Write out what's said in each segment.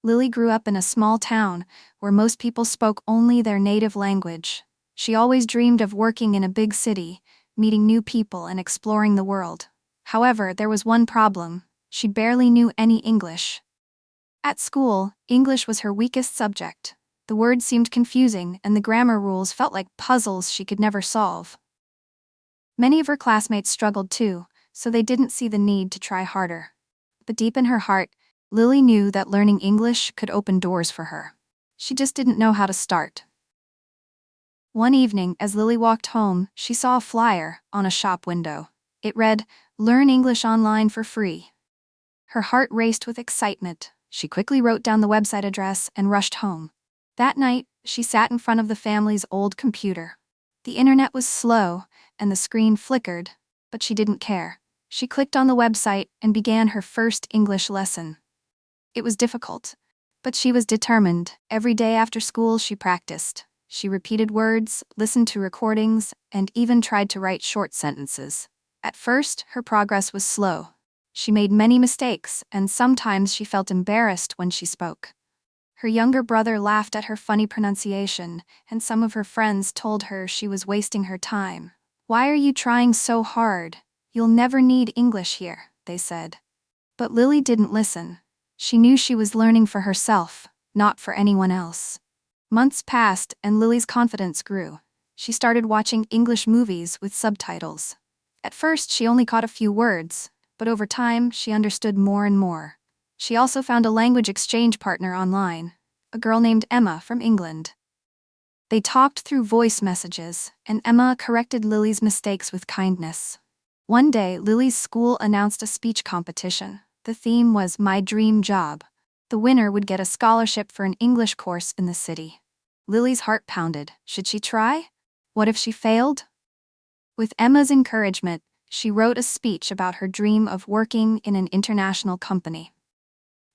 Lily grew up in a small town where most people spoke only their native language. She always dreamed of working in a big city, meeting new people and exploring the world. However, there was one problem: she barely knew any English. At school, English was her weakest subject. The words seemed confusing and the grammar rules felt like puzzles she could never solve. Many of her classmates struggled too, so they didn't see the need to try harder. But deep in her heart, Lily knew that learning English could open doors for her. She just didn't know how to start. One evening, as Lily walked home, she saw a flyer on a shop window. It read, "Learn English online for free." Her heart raced with excitement. She quickly wrote down the website address and rushed home. That night, she sat in front of the family's old computer. The internet was slow, and the screen flickered, but she didn't care. She clicked on the website and began her first English lesson. It was difficult, but she was determined. Every day after school she practiced. She repeated words, listened to recordings, and even tried to write short sentences. At first, her progress was slow. She made many mistakes, and sometimes she felt embarrassed when she spoke. Her younger brother laughed at her funny pronunciation, and some of her friends told her she was wasting her time. "Why are you trying so hard? You'll never need English here," they said. But Lily didn't listen. She knew she was learning for herself, not for anyone else. Months passed and Lily's confidence grew. She started watching English movies with subtitles. At first, she only caught a few words, but over time, she understood more and more. She also found a language exchange partner online, a girl named Emma from England. They talked through voice messages, and Emma corrected Lily's mistakes with kindness. One day, Lily's school announced a speech competition. The theme was "My Dream Job." The winner would get a scholarship for an English course in the city. Lily's heart pounded. Should she try? What if she failed? With Emma's encouragement, she wrote a speech about her dream of working in an international company.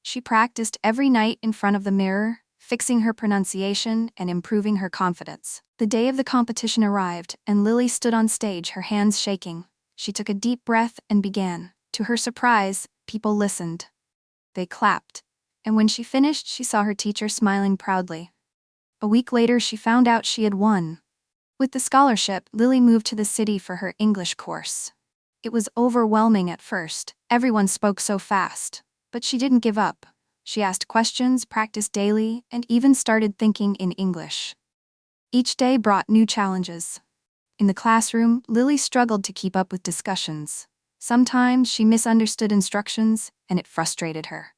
She practiced every night in front of the mirror, fixing her pronunciation and improving her confidence. The day of the competition arrived, and Lily stood on stage, her hands shaking. She took a deep breath and began. To her surprise, people listened. They clapped, and when she finished, she saw her teacher smiling proudly. A week later, she found out she had won. With the scholarship, Lily moved to the city for her English course. It was overwhelming at first. Everyone spoke so fast. But she didn't give up. She asked questions, practiced daily, and even started thinking in English. Each day brought new challenges. In the classroom, Lily struggled to keep up with discussions. Sometimes she misunderstood instructions, and it frustrated her.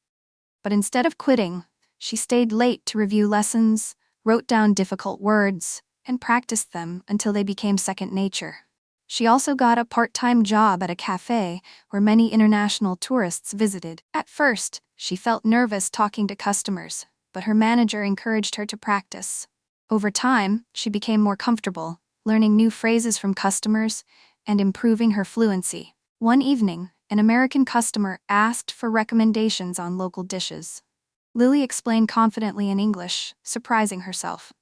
But instead of quitting, she stayed late to review lessons, wrote down difficult words, and practiced them until they became second nature. She also got a part-time job at a cafe where many international tourists visited. At first, she felt nervous talking to customers, but her manager encouraged her to practice. Over time, she became more comfortable, learning new phrases from customers and improving her fluency. One evening, an American customer asked for recommendations on local dishes. Lily explained confidently in English, surprising herself.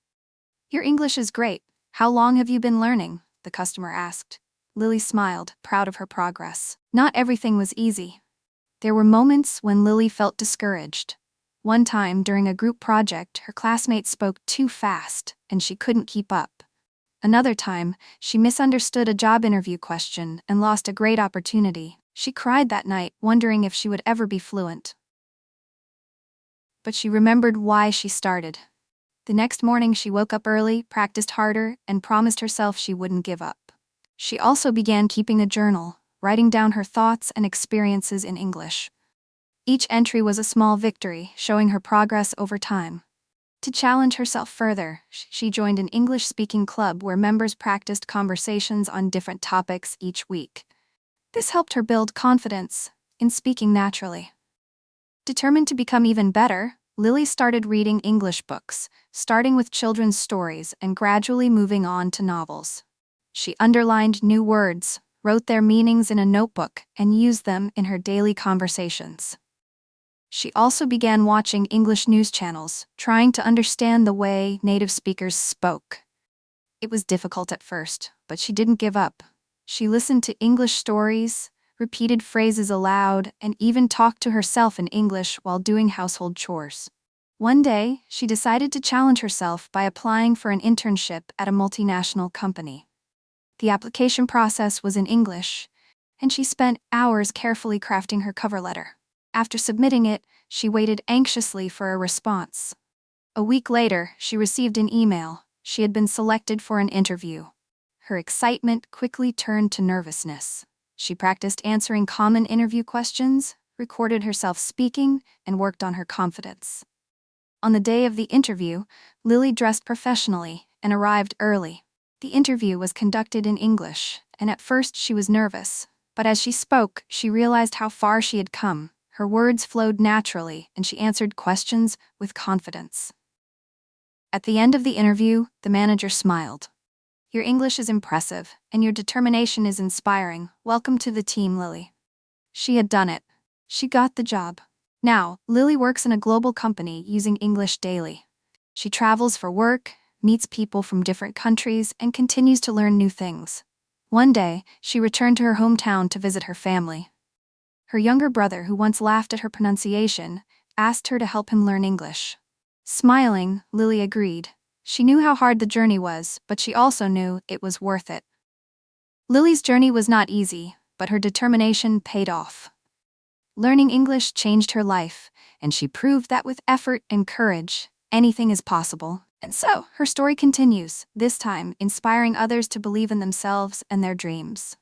"Your English is great. How long have you been learning?" the customer asked. Lily smiled, proud of her progress. Not everything was easy. There were moments when Lily felt discouraged. One time, during a group project, her classmates spoke too fast, and she couldn't keep up. Another time, she misunderstood a job interview question and lost a great opportunity. She cried that night, wondering if she would ever be fluent. But she remembered why she started. The next morning, she woke up early, practiced harder, and promised herself she wouldn't give up. She also began keeping a journal, writing down her thoughts and experiences in English. Each entry was a small victory, showing her progress over time. To challenge herself further, she joined an English-speaking club where members practiced conversations on different topics each week. This helped her build confidence in speaking naturally. Determined to become even better, Lily started reading English books, starting with children's stories and gradually moving on to novels. She underlined new words, wrote their meanings in a notebook, and used them in her daily conversations. She also began watching English news channels, trying to understand the way native speakers spoke. It was difficult at first, but she didn't give up. She listened to English stories, repeated phrases aloud, and even talked to herself in English while doing household chores. One day, she decided to challenge herself by applying for an internship at a multinational company. The application process was in English, and she spent hours carefully crafting her cover letter. After submitting it, she waited anxiously for a response. A week later, she received an email. She had been selected for an interview. Her excitement quickly turned to nervousness. She practiced answering common interview questions, recorded herself speaking, and worked on her confidence. On the day of the interview, Lily dressed professionally and arrived early. The interview was conducted in English, and at first she was nervous, but as she spoke, she realized how far she had come. Her words flowed naturally, and she answered questions with confidence. At the end of the interview, the manager smiled. "Your English is impressive, and your determination is inspiring. Welcome to the team, Lily." She had done it. She got the job. Now, Lily works in a global company using English daily. She travels for work, meets people from different countries, and continues to learn new things. One day, she returned to her hometown to visit her family. Her younger brother, who once laughed at her pronunciation, asked her to help him learn English. Smiling, Lily agreed. She knew how hard the journey was, but she also knew it was worth it. Lily's journey was not easy, but her determination paid off. Learning English changed her life, and she proved that with effort and courage, anything is possible. And so, her story continues, this time inspiring others to believe in themselves and their dreams.